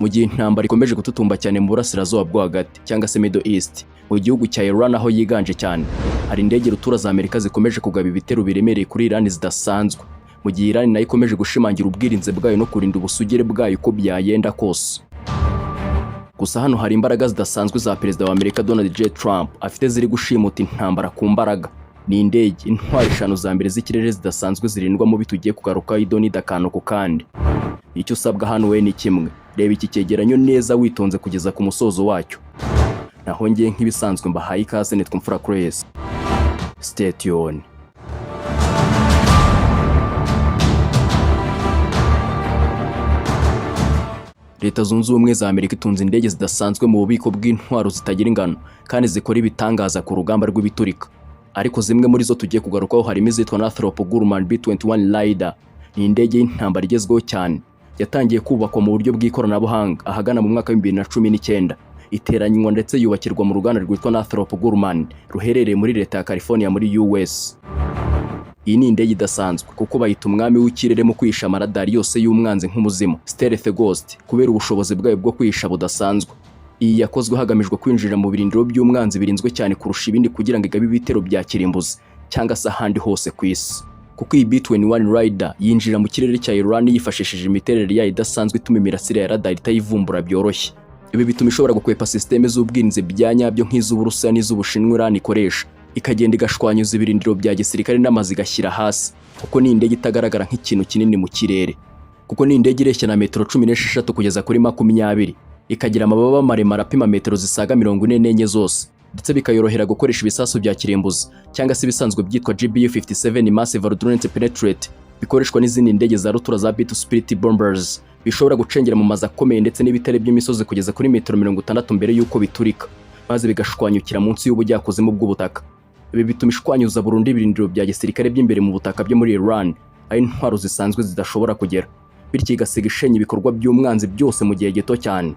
mu gihe intambara ikomeje gututumba cyane mu burasirazuba bwo hagati cyangwa se Middle East mu gihugu cya Iran aho yiganje cyane. Hari indege rutura za Amerika zikomeje kugaba ibitero biremereye kuri Iran zidasanzwe, mu gihe Iran nayo ikomeje gushimangira ubwirinzi bwayo no kurinda ubusugire bwayo uko byayenda kose. Gusa hano hari imbaraga zidasanzwe za Perezida wa Amerika Donald J. Trump afite ziri gushimuta intambara ku mbaraga. Ni indege intwaro 5 za mbere z'ikirere zidasanzwe zirindwa mu bitugiye kugaruka idonida akantu ku kandi. Icyo usabwa hano we ni kimwe: reba iki cyegeranyo neza witonze kugeza ku musozo wacyo. Naho ngiye nk'ibisanzwe mbahaye ikaze, nitwa Imfura Chris. Stay tuned. Leta Zunze Ubumwe za Amerika itunze indege zidasanzwe mu bubiko bw'intwaro zitagira ingano kandi zikora ibitangaza ku rugamba rw'ibiturika. Ariko zimwe muri zo tugiye kugarukaho harimo izitwa 𝐓𝐡𝐢𝐬𝐧 B-21 Raider. Ni indege y'intambara igezweho cyane, yatangiye kubakwa mu buryo bw'ikoranabuhanga ahagana mu mwaka wa 2019. Iteranywa ndetse yubakirwa mu ruganda rwitwa 𝐓𝐡𝐢𝐬𝐧 ruherereye muri leta ya California muri US. Iyi ni indege idasanzwe kuko bayita umwami w'ikirere mu kwisha amaradari yose y'umwanzi nk'umuzimu, stealth ghost, kubera ubushobozi bwayo bwo kwisha budasanzwe. Iyi yakozwe hagamijwe kwinjira mu birindiro by'umwanzi birinzwe cyane kurusha ibindi kugira ngo igabe ibitero bya kirimbuzi cyangwa se ahandi hose ku isi. Kuko iyi B-21 Raider yinjira mu kirere cya Iran yifashishije imiterere yayo idasanzwe ituma imirasire ya radar itayivumbura byoroshye. Ibi bituma ishobora gukwepa systeme z'ubwirinzi bya nyabyo nk'iz'Uburusiya n'iz'Ubushinwa Iran ikoresha, ikagenda igashwanyuza ibirindiro bya gisirikare n'amazi igashyira hasi. Kuko ni indege itagaragara nk'ikintu kinini mu kirere, kuko ni indege ireshya na metero 16 kugeza kuri 20, ikagira amababa maremare apima metero zisaga 44 zose, ndetse bikayorohera gukoresha ibisasu bya kirimbuzi cyangwa se ibisanzwe byitwa GBU-57 Massive Ordnance Penetrate, bikoreshwa n'izindi ndege za rutura za B-2 Spirit bombers bishobora gucengera mu mazi akomeye ndetse n'ibitare by'imisozi kugeza kuri metero 60 mbere y'uko biturika, maze bigashwanyukira munsi y'ubujyakuzimu bw'ubutaka. Ibi bituma ishwanyuza burundu ibirindiro bya gisirikare by'imbere mu butaka byo muri Iran aho intwaro zisanzwe zidashobora kugera, bityo igasiga ishenya ibikorwa by'umwanzi byose mu gihe gito cyane.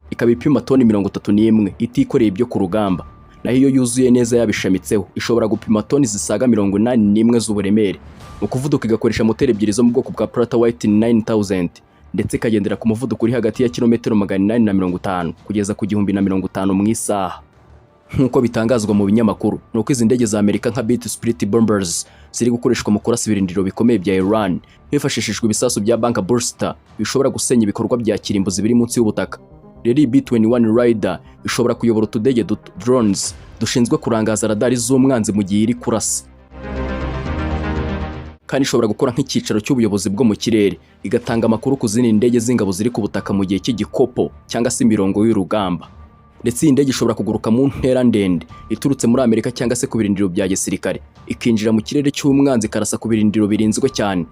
Ikaba ipima toni 31 itikoreye ibyo ku rugamba, naho iyo yuzuye neza yabishamitseho ishobora gupima toni zisaga 81 z'uburemere. Mu kuvuduka igakoresha moteri ebyiri zo mu bwoko bwa Pratt White 9000, ndetse ikagendera ku muvuduko uri hagati ya kilometero 850 kugeza ku 1050 mu isaha. Nk'uko bitangazwa mu binyamakuru, nuko izi ndege za Amerika nka B-2 Spirit bombers ziri gukoreshwa mu kurasa ibirindiro bikomeye bya Iran hifashishijwe ibisasu bya bunker buster bishobora gusenya ibikorwa bya kirimbuzi biri munsi y'ubutaka. Rero B-21 Raider ishobora kuyobora utudege drones dushinzwe kurangaza radari z'umwanzi mu gihe iri kurasa, kandi ishobora gukora nk'icyicaro cy'ubuyobozi bwo mu kirere, igatanga amakuru ku zindi ndege z'ingabo ziri ku butaka mu gihe cy'igikopo cyangwa se imirongo y'urugamba. Ndetse iyi ndege ishobora kuguruka mu ntera ndende iturutse muri Amerika cyangwa se ku birindiro bya gisirikare, ikinjira mu kirere cy'umwanzi karasa ku birindiro birinzwe cyane,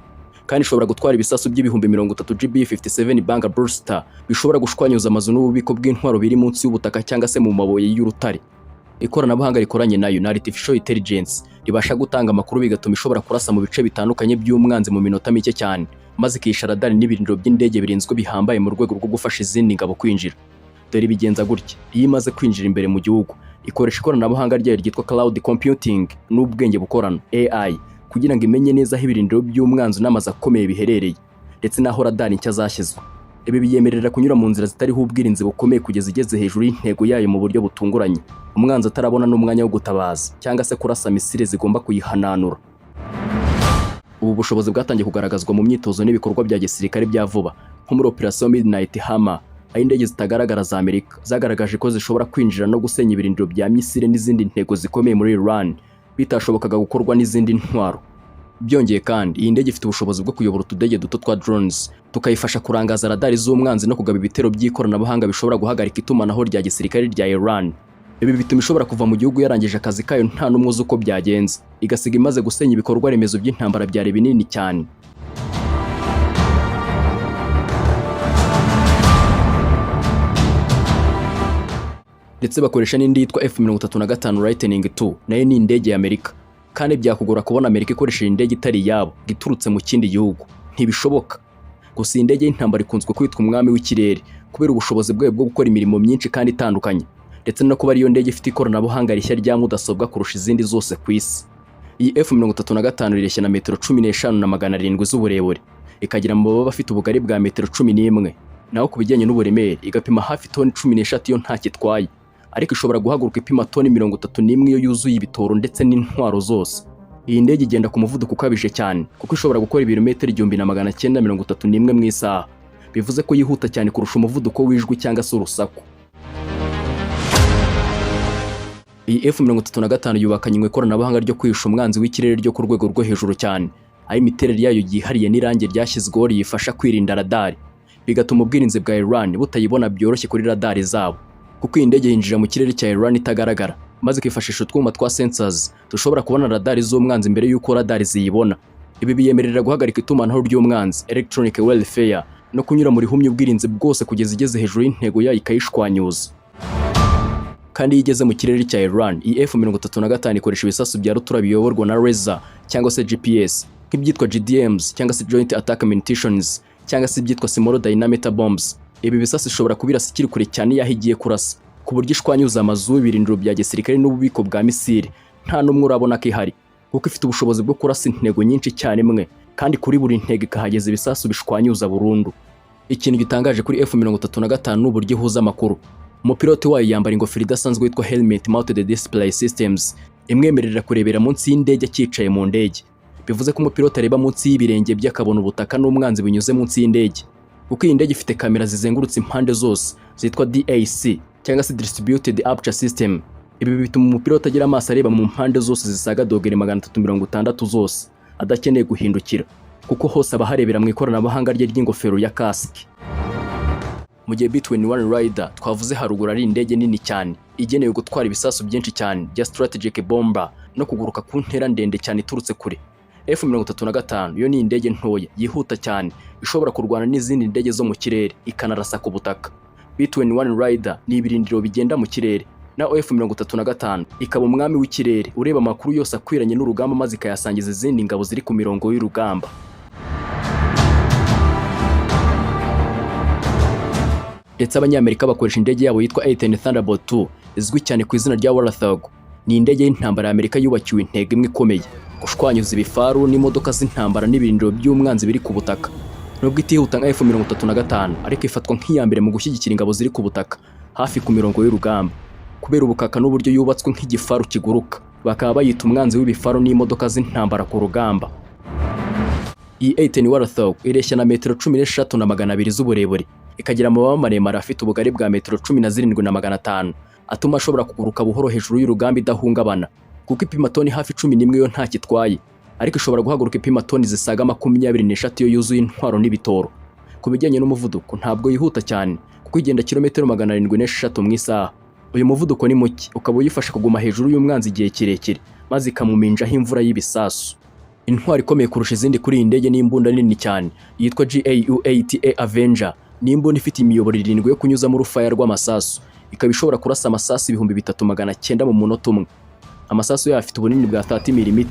kandi ishobora gutwara ibisasu by'ibihumbi 30 GBU-57 bunker buster bishobora gushwanyuza amazu n'ububiko bw'intwaro biri munsi y'ubutaka cyangwa se mu mabuye y'urutare. Ikoranabuhanga rikoranye nayo na artificial intelligence ribasha gutanga amakuru bigatuma ishobora kurasa mu bice bitandukanye by'umwanzi mu minota mike cyane, maze ikisha radari n'ibirindiro by'indege birinzwe bihambaye mu rwego rwo gufasha izindi ngabo kwinjira. Dore bigenza gutya: iyo imaze kwinjira imbere mu gihugu ikoresha ikoranabuhanga ryayo ryitwa cloud computing n'ubwenge bukorana AI kugira ngo imenye neza aho ibirindiro by'umwanzi n'amazi akomeye biherereye, ndetse n'aho radari nshya zashyizwe. Ibi biyemerera kunyura mu nzira zitariho ubwirinzi bukomeye kugeza igeze hejuru y'intego yayo mu buryo butunguranye, umwanzi atarabona n'umwanya wo gutabaza cyangwa se kurasa misile zigomba kuyihananura. Ubu bushobozi bwatangiye kugaragazwa mu myitozo n'ibikorwa bya gisirikare bya vuba, nko muri Operation Midnight Hammer, aho indege zitagaragara za Amerika zagaragaje ko zishobora kwinjira no gusenya ibirindiro bya misile n'izindi ntego zikomeye muri Iran bitashobokaga gukorwa n'izindi ntwaro. Byongeye kandi iyi ndege ifite ubushobozi bwo kuyobora utudege duto twa drones tukayifasha kurangaza radari z'umwanzi no kugaba ibitero by'ikoranabuhanga bishobora guhagarika itumanaho rya gisirikare rya Iran. Ibi bituma ishobora kuva mu gihugu yarangije akazi kayo nta n'umwe uzi uko byagenze, igasiga imaze gusenya ibikorwa remezo by'intambara byari binini cyane. Ndetse bakoresha n'indi yitwa F-35 Lightning II, nayo ni indege ya Amerika, kandi byakugora kubona Amerika ikoresha indege itari yabo giturutse mu kindi gihugu, ntibishoboka. Gusa indege y'intambara ikunzwe kwitwa umwami w'ikirere kubera ubushobozi bwayo bwo gukora imirimo myinshi kandi itandukanye, ndetse no kuba ariyo ndege ifite ikoranabuhanga rishya rya mudasobwa kurusha izindi zose ku isi. Iyi F-35 ireshya na metero 15 na 700 z'uburebure, ikagira amababa afite ubugari bwa metero 11, naho ku bijyanye n'uburemere igapima hafi toni 13 iyo ntacyo itwaye, ariko ishobora guhaguruka ipima toni 31 iyo yuzuye ibitoro ndetse n'intwaro zose. Iyi ndege igenda ku muvuduko ukabije cyane kuko ishobora gukora ibirometero 1931 mu isaha, bivuze ko yihuta cyane kurusha umuvuduko w'ijwi cyangwa se urusaku. Iyi F-35 yubakanywe ikoranabuhanga ryo kwihisha umwanzi w'ikirere ryo ku rwego rwo hejuru cyane, aho imiterere yayo yihariye n'irangi ryashyizweho riyifasha kwirinda radari, bigatuma ubwirinzi bwa Iran butayibona byoroshye kuri radari zabo, kuko iyi ndege yinjira mu kirere cya Iran itagaragara, maze ikifashisha utwuma twa sensors dushobora kubona radari z'umwanzi mbere y'uko radari ziyibona. Ibi biyemerera guhagarika itumanaho ry'umwanzi electronic warfare no kunyura muri humye ubwirinzi bwose kugeza igeze hejuru y'intego yayo ikayishwanyuza. Kandi iyo igeze mu kirere cya Iran, iyi F-35 ikoresha ibisasu bya rutura biyoborwa na laser cyangwa se GPS nk'ibyitwa GDMs cyangwa se Joint Attack Munitions cyangwa se ibyitwa Small Diameter Bombs. Ibi bisasu ishobora kubirasa ikiri kure cyane yaho igiye kurasa, ku buryo ishwanyuza amazu y'ibirindiro bya gisirikare n'ububiko bwa misile nta n'umwe urabona ko ihari, kuko ifite ubushobozi bwo kurasa intego nyinshi cyane imwe, kandi kuri buri ntego ikahageza ibisasu bishwanyuza burundu. Ikintu gitangaje kuri F-35 ni uburyo ihuza amakuru. Umupilote wayo yambara ingofero idasanzwe yitwa Helmet Mounted Display Systems, imwemerera kurebera munsi y'indege akicaye mu ndege. Bivuze ko umupilote areba munsi y'ibirenge bye akabona ubutaka n'umwanzi binyuze munsi y'indege, kuko iyi ndege ifite kamera zizengurutse impande zose zitwa DAC cyangwa se Distributed Aperture System. Ibi bituma umupilote agira amaso areba mu mpande zose zisaga dogere 360 zose adakeneye guhindukira, kuko hose aba harebera mu ikoranabuhanga rye ry'ingofero ya casque. Mu gihe B-21 Raider twavuze haruguru ari indege nini cyane igenewe gutwara ibisasu byinshi cyane bya strategic bomber no kuguruka ku ntera ndende cyane iturutse kure, F-35 yo ni indege ntoya yihuta cyane ishobora kurwana n'izindi ndege zo mu kirere ikanarasa ku butaka. B-21 Raider ni ibirindiro bigenda mu kirere, naho F-35 ikaba umwami w'ikirere ureba amakuru yose akwiranye n'urugamba maze ikayasangiza izindi ngabo ziri ku mirongo y'urugamba. Ndetse Abanyamerika bakoresha indege yabo yitwa A-10 Thunderbolt II izwi cyane ku izina rya Warthog. Ni indege y'intambara ya Amerika yubakiwe intego imwe ikomeye: gushwanyuza ibifaru n'imodoka z'intambara n'ibirindiro by'umwanzi biri ku butaka. Nubwo itihuta nka F-35 ariko ifatwa nk'iya mbere mu gushyigikira ingabo ziri ku butaka hafi ku mirongo y'urugamba, kubera ubukaka n'uburyo yubatswe nk'igifaru kiguruka. Bakaba bayita umwanzi w'ibifaru n'imodoka z'intambara ku rugamba. Iyi A-10 Warthog ireshya na metero 13,200 z'uburebure, ikagira amababa maremare afite ubugari bwa metero 17,500 atuma ashobora kuguruka buhoro hejuru y'urugamba idahungabana, kuko ipima toni hafi 11 yo ntacyo itwaye, ariko ishobora guhaguruka ipima toni zisaga 23 iyo yuzuye intwaro n'ibitoro. Ku bijyanye n'umuvuduko ntabwo yihuta cyane, kuko igenda kilometero 706 mu isaha. Uyu muvuduko ni muke, ukaba uyifasha kuguma hejuru y'umwanzi igihe kirekire, maze ikamuminjaho imvura y'ibisasu. Intwaro ikomeye kurusha izindi kuri iyi ndege ni imbunda nini cyane yitwa 𝐂𝐤𝐡𝐢𝐻. Ni imbunda ifite imiyoboro 7 yo kunyuzamo urufaya rw'amasasu, ikaba ishobora kurasa amasasu 3900 mu munota umwe. Amasasu yayo afite ubunini bwa 30 mm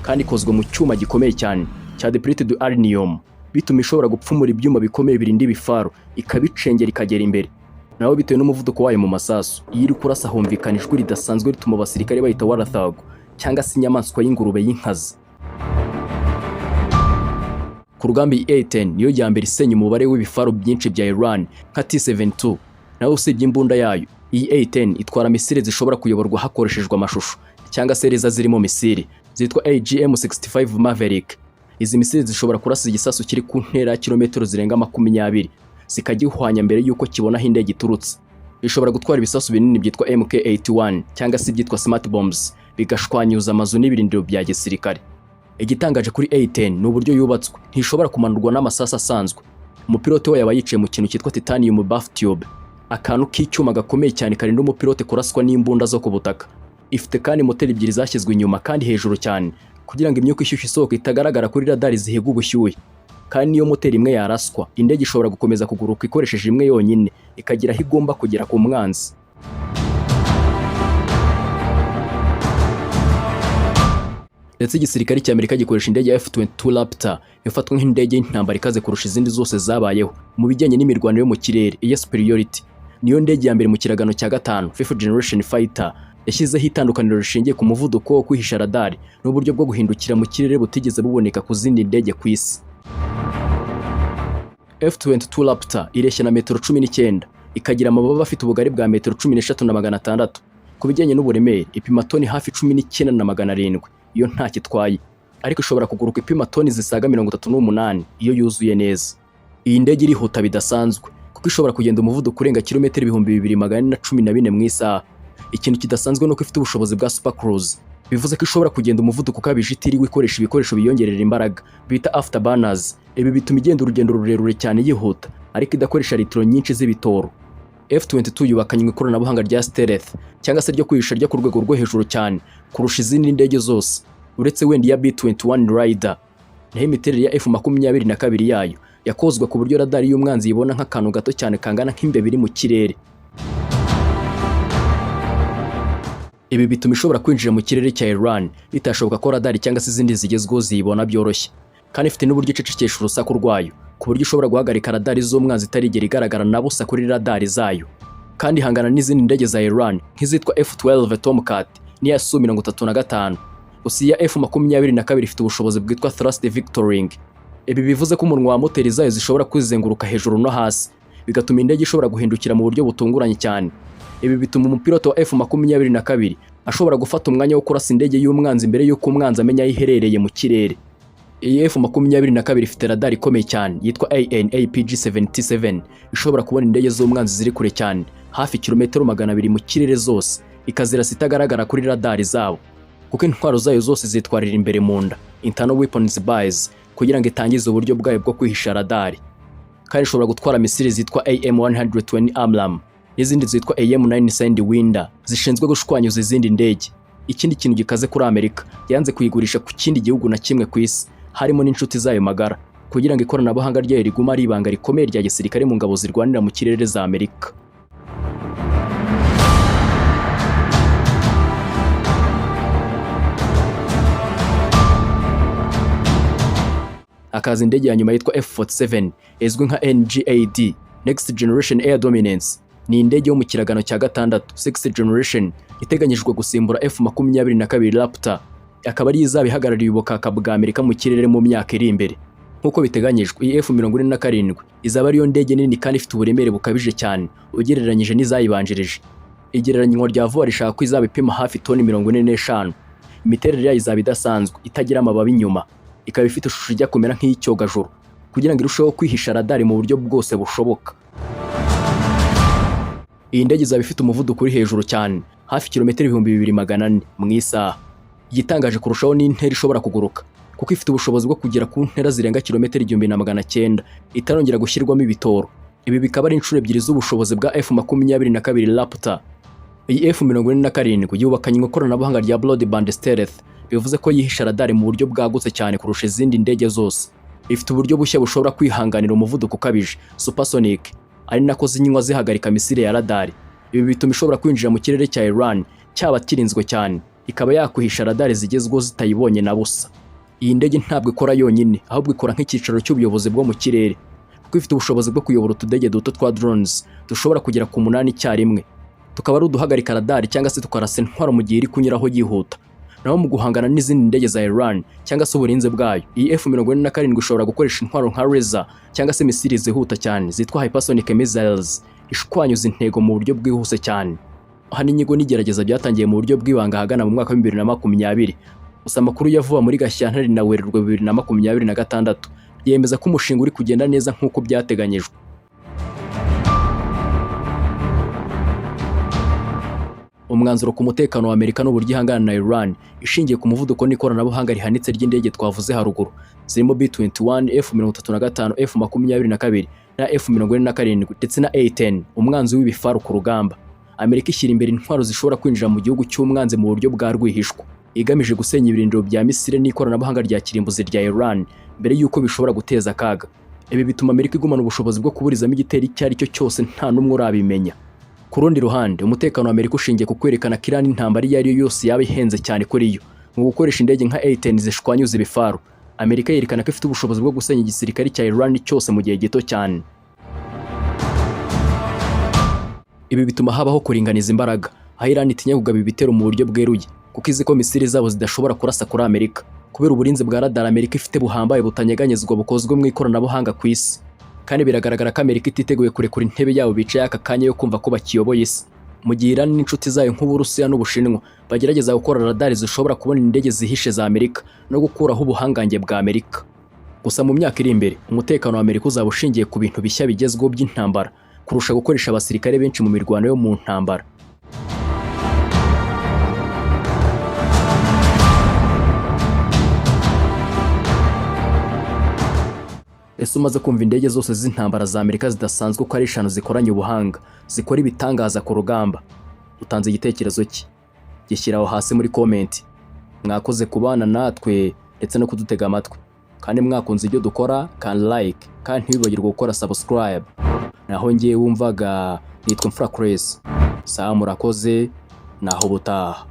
kandi ikozwe mu cyuma gikomeye cyane cya depleted uranium, bituma ishobora gupfumura ibyuma bikomeye birinda ibifaru ikabicengera ikagera imbere. Naho bitewe n'umuvuduko wayo mu masasu, iyo iri kurasa humvikana ijwi ridasanzwe rituma abasirikare bahita Warthog cyangwa se inyamaswa y'ingurube y'inkazi. Ku rugamba A-10 niyo ya mbere isenya umubare w'ibifaru byinshi bya Iran nka T-72. Naho usibye imbunda yayo, iyi A-10 itwara misile zishobora kuyoborwa hakoreshejwe amashusho cyangwa se reza zirimo misile zitwa AGM-65 Maverick. Izi misile zishobora kurasa igisasu kiri ku ntera ya kilometero zirenga 20 zikagihwanya mbere y'uko kibona aho indege iturutse. Ishobora gutwara ibisasu binini byitwa MK81 cyangwa se byitwa smart bombs bigashwanyuza amazu n'ibirindiro bya gisirikare. Igitangaje kuri A-10 ni uburyo yubatswe, ntishobora kumanurwa n'amasasu asanzwe. Umupilote we yaba yicaye mu kintu cyitwa titanium buff tube, akantu k'icyuma gakomeye cyane karinda umupilote kuraswa n'imbunda zo ku butaka. Ifite kandi moteri 2 zashyizwe inyuma kandi hejuru cyane, kugira ngo imyuka ishyushye isohoka itagaragara kuri radari zihiga ubushyuhe. Kandi niyo moteri imwe yaraswa, indege ishobora gukomeza kuguruka ikoresheje imwe yonyine ikagira aho igomba kugera ku mwanzi. Ndetse igisirikare cy'Amerika gikoresha indege ya F-22 Raptor ifatwa nk'indege y'intambara ikaze kurusha izindi zose zabayeho mu bijyanye n'imirwano yo mu kirere, iya superiority. Niyo ndege ya mbere mu kiragano cya 5 5th generation fighter yashyizeho itandukaniro rishingiye ku muvuduko wo kwihisha radari n'uburyo bwo guhindukira mu kirere butigeze buboneka ku zindi ndege ku isi. F-22 Raptor ireshya na metero 19, ikagira amababa afite ubugari bwa metero 13,600. Ku bijyanye n'uburemere ipima toni hafi 19,700 iyo nta kitwaye, ariko ishobora kuguruka ipima toni zisaga 38 iyo yuzuye neza. Iyi ndege irihuta bidasanzwe kuko ishobora kugenda umuvuduko urenga kilometero 2414 mu isaha. Ikintu kidasanzwe nuko ifite ubushobozi bwa super cruise, bivuze ko ishobora kugenda umuvuduko ukabije itiriwe ikoresha ibikoresho biyongerera imbaraga bita afterburners. Ibi bituma igenda urugendo rurerure cyane yihuta ariko idakoresha litiro nyinshi z'ibitoro. F-22 yubakanywe ikoranabuhanga rya stealth cyangwa se ryo kwihisha ryo ku rwego rwo hejuru cyane kurusha izindi ndege zose, uretse wenda ya B-21 Raider. Naho imiterere ya F-22 yayo yakozwe ku buryo radari y'umwanzi yibona nk'akantu gato cyane kangana nk'imbeba iri mu kirere. Ibi bituma ishobora kwinjira mu kirere cya Iran bitashoboka ko radari cyangwa se izindi zigezweho ziyibona byoroshye, kandi ifite n'uburyo icecekesha urusaku rwayo ku buryo ishobora guhagarika radari z'umwanzi itarigera igaragara na busa kuri radari zayo. Kandi ihangana n'izindi ndege za Iran nk'izitwa F-12 Tomcat n'iya Su-35. Gusa iya F-22 ifite ubushobozi bwitwa thrust vectoring. Ibi bivuze ko umunwa wa moteri zayo zishobora kwizenguruka hejuru no hasi, bigatuma indege ishobora guhindukira mu buryo butunguranye cyane. Ibi bituma umupiloto wa F-22 ashobora gufata umwanya wo kurasa indege y'umwanzi mbere y'uko umwanzi amenya aho iherereye mu kirere. Iyi F-22 ifite radari ikomeye cyane yitwa AN/APG-77 ishobora kubona indege z'umwanzi ziri kure cyane hafi kilometero 200 mu kirere zose, ikazirasa itagaragara kuri radari zabo, kuko intwaro zayo zose zitwarira imbere mu nda internal weapons bays kugira ngo itangize uburyo bwayo bwo kwihisha radari. Kandi ishobora gutwara misile zitwa AM-120 Amram n'izindi zitwa AM-9 Sidewinder zishinzwe gushwanyuza izindi ndege. Ikindi kintu gikaze kuri Amerika, yanze kuyigurisha ku kindi gihugu na kimwe ku isi harimo n'inshuti zayo magara, kugira ngo ikoranabuhanga ryayo riguma ari ibanga rikomeye rya gisirikare mu ngabo zirwanira mu kirere za Amerika. Akaza indege ya nyuma yitwa F-47 izwi nka NGAD Next Generation Air Dominance. Ni indege yo mu kiragano cya gatandatu 6th generation iteganyijwe gusimbura F-22 Raptor, akaba ari izaba ihagarariye ubukaka bwa Amerika mu kirere mu myaka iri imbere. Nkuko biteganyijwe iyi F-47 izaba ariyo ndege nini kandi ifite uburemere bukabije cyane ugereranyije n'izayibanjirije. Igereranywa rya vuba rishaka ko izaba ipima hafi toni 45. Imiterere yayo izaba idasanzwe, itagira amababi inyuma, ikaba ifite ishusho ijya kumera nk'iy'icyogajuru kugira ngo irusheho kwihisha radari mu buryo bwose bushoboka. Iyi ndege izaba ifite umuvuduko uri hejuru cyane hafi kilometero 2400 mu isaha. Igitangaje kurushaho ni intera ishobora kuguruka kuko ifite ubushobozi bwo kugera ku ntera zirenga kilometero 1900 itarongera gushyirwamo ibitoro. Ibi bikaba ari inshuro ebyiri z'ubushobozi bwa F-22 Raptor. Iyi F-47 yubakanywe ikoranabuhanga rya broadband stealth, bivuze ko yihisha radari mu buryo bwagutse cyane kurusha izindi ndege zose. Ifite uburyo bushya bushobora kwihanganira umuvuduko ukabije supersonic, ari nako zinywa zihagarika misile ya radari. Ibi bituma ishobora kwinjira mu kirere cya Iran cyaba kirinzwe cyane, ikaba yakwihisha radari zigezweho zitayibonye na busa. Iyi ndege ntabwo ikora yonyine, ahubwo ikora nk'icyicaro cy'ubuyobozi bwo mu kirere, kuko ifite ubushobozi bwo kuyobora utudege duto twa drones dushobora kugera ku 8 icyarimwe, tukaba ari uduhagarika radari cyangwa se tukarasa intwaro mu gihe iri kunyuraho yihuta. Naho mu guhangana n'izindi ndege za Iran cyangwa se uburinzi bwayo, iyi F-47 ishobora gukoresha intwaro nka laser cyangwa se misile zihuta cyane zitwa hypersonic missiles ishwanyuza intego mu buryo bwihuse cyane. Aha n'inyigo n'igerageza byatangiye mu buryo bw'ibanga hagana mu mwaka wa 2020, gusa amakuru yavuba muri Gashyantare na Werurwe 2026 yemeza ko umushinga uri kugenda neza nk'uko byateganyijwe. Umwanzuro ku mutekano wa Amerika n'uburyo ihangana na Iran ishingiye ku muvuduko n'ikoranabuhanga rihanitse ry'indege twavuze haruguru zirimo B-21, F-35, F-22 na F-47 ndetse na A-10 umwanzi w'ibifaru ku rugamba. Amerika ishyira imbere intwaro zishobora kwinjira mu gihugu cy'umwanzi mu buryo bwa rwihishwa, igamije gusenya ibirindiro bya misile n'ikoranabuhanga rya kirimbuzi rya Iran mbere y'uko bishobora guteza akaga. Ibi bituma Amerika igumana ubushobozi bwo kuburizamo igitero icyo ari cyo cyose nta n'umwe urabimenya. Ku rundi ruhande, umutekano wa Amerika ushingiye ku kwerekana ko Iran intambara iyo ari yo yose yaba ihenze cyane kuri yo mu gukoresha indege nka A-10 zishwanyuza ibifaru. Amerika yerekana ko ifite ubushobozi bwo gusenya igisirikare cya Iran cyose mu gihe gito cyane. Ibi bituma habaho kuringaniza imbaraga, aho Iran itinya kugaba ibitero mu buryo bweruye kuko izi ko misile zabo zidashobora kurasa kuri Amerika kubera uburinzi bwa radar Amerika ifite buhambaye butanyeganyezwa bukozwe mu ikoranabuhanga ku isi. kandi biragaragara ko Amerika ititeguye kurekura intebe yabo bicaye aka kanya yo kumva ko bakiyoboye isi. Mu gihe Iran n'inshuti zayo nk'Uburusiya n'Ubushinwa bagerageza gukora radari zishobora kubona indege zihishe za Amerika no gukuraho ubuhangange bwa Amerika. Gusa mu myaka iri imbere umutekano wa Amerika uzaba ushingiye ku bintu bishya bigezweho by'intambara kurusha gukoresha abasirikare benshi mu mirwano yo mu ntambara. Ese umaze kumva indege zose z'intambara za Amerika zidasanzwe ko ari 5 zikoranye ubuhanga zikora ibitangaza ku rugamba? Utanze igitekerezo ki? Gishyiraho hasi muri comment. Mwakoze kubana natwe ndetse no kudutega amatwi, kandi mwakunze ibyo dukora kandi like, kandi ntibibagirwe gukora subscribe. Naho ngiye wumvaga nitwa Imfura. Sawa, murakoze, naho butaha.